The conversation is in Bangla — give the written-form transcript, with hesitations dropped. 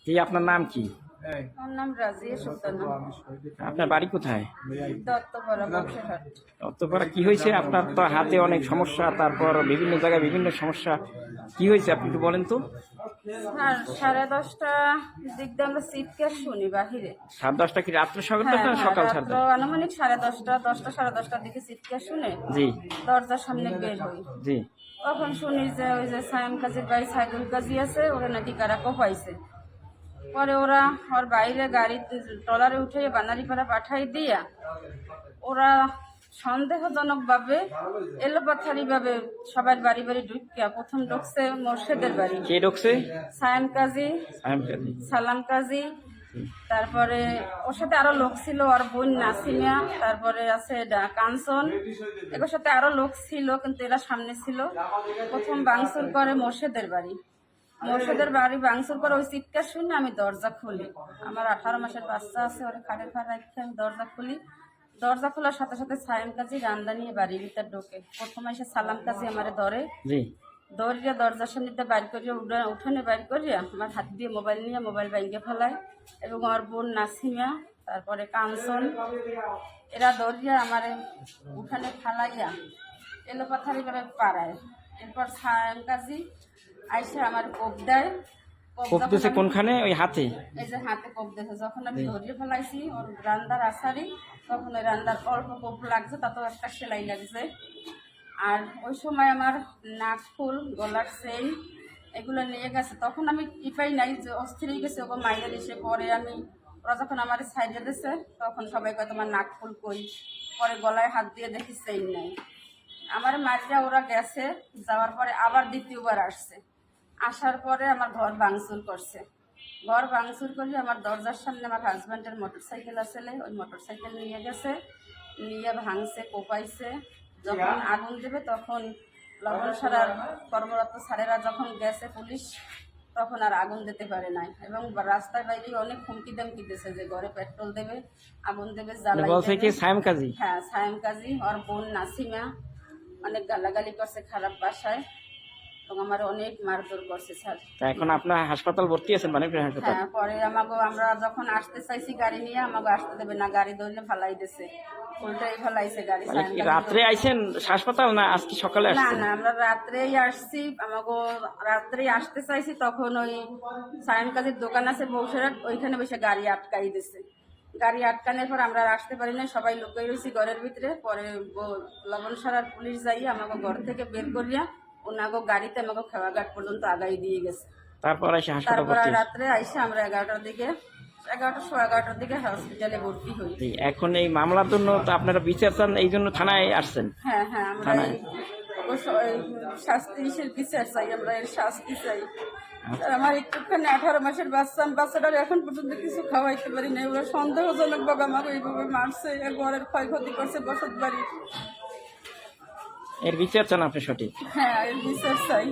জি, আপনার নাম কি? আমার নাম রাজিয়া সুলতানা। আপনার বাড়ি কোথায়? দত্তপাড়া, বক্সিরহাট। অতঃপর কি হয়েছে? আপনার তো হাতে অনেক সমস্যা, তারপর বিভিন্ন জায়গায় বিভিন্ন সমস্যা, কি হয়েছে আপনি একটু বলেন তো। আর 10:30 দিক দিয়ে আমরা চিৎকার শুনি বাহিরে। 10:30 কি রাত্রে সকাল হ্যাঁ না হ্যাঁ, সকাল রাত্র 10:30? আনুমানিক 10:30, 10টা 10:30টার দিকে চিৎকার শুনে জি দরজার সামনে বের হই। জি। তখন শুনি যে ওই যে সায়েম কাজীর ভাই সাইদুল কাজী আছে, ওরা নাকি কারা কোপাইছে। পরে ওরা ওর বাইরে গাড়ি ট্রলারে উঠে বানারীপাড়া পাঠাই দিয়া ওরা সন্দেহজনক ভাবে এলোপাথারি ভাবে সবার বাড়ি বাড়ি ঢুকিয়া প্রথম ঢুকছে মোর্শেদের বাড়ি। কে ঢুকছে? সায়েম কাজী, সায়েম কাজী, সালাম কাজী, তারপরে ওর সাথে আরো লোক ছিল, ওর বোন নাসিমিয়া, তারপরে আছে কাঞ্চন, এগুলোর সাথে আরো লোক ছিল কিন্তু এরা সামনে ছিল। প্রথম ভাঙচুর করে মোর্শেদের বাড়ি। মোর্শেদের বাড়ি ভাঙচুর করে ওই চিৎকার শুনে আমি দরজা খুলি। আমার 18 মাসের বাচ্চা আছে, ওর খাটের ফাড় রাখতে আমি দরজা খুলি। দরজা খোলার সাথে সাথে সায়েম কাজী রান্দা নিয়ে বাড়ির ভিতর ঢোকে। প্রথমে এসে সালাম কাজী আমারে ধরে, জি দৌড়িয়া দরজার সামনে বাইর করিয়া উঠানে বাইর করিয়া আমার হাত দিয়ে মোবাইল নিয়ে মোবাইল ভেঙে ফেলায়। এবং আমার বোন নাসিমা, তারপরে কাঞ্চন, এরা দৌড়িয়া আমার উঠানে ফালাইয়া এলোপাথারি করে পাড়ায়। এরপর সায়েম কাজী আইসে আমার কোপ দেয়। কোপ দিয়েছে কোনখানে? ওই হাতে? এই যে হাতে কোপ দিয়েছে। যখন আমি ধরিয়ে ফেলাইছি ওর রান্দার আসারি, তখন ওই রান্দার অল্প কোপ লাগছে, তাতেও একটা সেলাই লাগছে। আর ওই সময় আমার নাক ফুল, গলার চেইন এগুলো নিয়ে গেছে। তখন আমি টিপাই নাই, যে অস্থির হয়ে গেছে ওকে মাইরে এসে। পরে আমি ওরা যখন আমার সাইডে দিয়েছে তখন সবাই কয় তোমার নাক ফুল কই। পরে গলায় হাত দিয়ে দেখি চেইন নাই। আমার মারিয়া ওরা গেছে, যাওয়ার পরে আবার দ্বিতীয়বার আসছে। আসার পরে আমার ঘর ভাঙচুর করছে। ঘর ভাঙচুর করলে আমার দরজার সামনে আমার হাজব্যান্ডের মোটরসাইকেল আসলে, ওই মোটরসাইকেল নিয়ে গেছে, নিয়ে ভাঙছে, কোপাইছে। যখন আগুন দেবে তখন লবণ সারার কর্মরত স্যারেরা যখন গেছে পুলিশ, তখন আর আগুন দিতে পারে নাই। এবং রাস্তায় বাইরে অনেক হুমকি দামকি দিয়েছে যে ঘরে পেট্রোল দেবে, আগুন দেবে, বলছে কি সায়েম কাজী? হ্যাঁ সায়েম কাজী, ওর বোন নাসিমা অনেক গালাগালি করছে খারাপ ভাষায় এবং আমার অনেক মারধর করছে স্যার। তা এখন আপনার হাসপাতাল ভর্তি আছেন? বাণীপুর হাসপাতাল? হ্যাঁ, পরে আমরা যখন আসতে চাইছি গাড়ি নিয়ে, আমাকে আসতে দেবে না, গাড়ি ধরলে ফালাই দিছে, উল্টাই ফেলাইছে গাড়ি। মানে কি রাত্রে আইছেন হাসপাতাল না আজকে সকালে না আসছেন? না, আমরা রাত্রেই আসছি। আমাকে রাত্রেই আসতে চাইছি, তখন ওই সায়েম কাজীর দোকান আছে বৌসরাট, ওইখানে বসে গাড়ি আটকাই দিছে। গাড়ি আটকানোর পর আমরা আসতে পারি না, সবাই লুকিয়ে রয়েছি ঘরের ভিতরে। পরে লবণ সারার পুলিশ যাইয়া আমাকে ঘর থেকে বের করিয়া ওনাকে গাড়িতে আমাকে খেওয়াঘাট পর্যন্ত আগাই দিয়ে গেছে। তারপর এসে হাসপাতাল তারপর ভর্তি? রাত্রে আইসে আমরা 11টার দিকে, 11:15 দিকে হসপিটালে ভর্তি হই। এখন এই মামলার জন্য তো আপনারা বিচার চান, এই জন্য থানায় আসছেন? হ্যাঁ হ্যাঁ, আমরা এই শাস্তির বিচার চাই, আমরা এর শাস্তি চাই। আমার একটুখানি 18 মাসের বাচ্চা, বাচ্চাটার এখন পর্যন্ত কিছু খাওয়াইতে পারি না। ওরা সন্দেহজনক ভাবে আমাকে এইভাবে মারছে, ঘরের ক্ষয়ক্ষতি করছে, বসত বাড়ির। এর বিচার চান আপনি সঠিক? হ্যাঁ, এর বিচার চাই।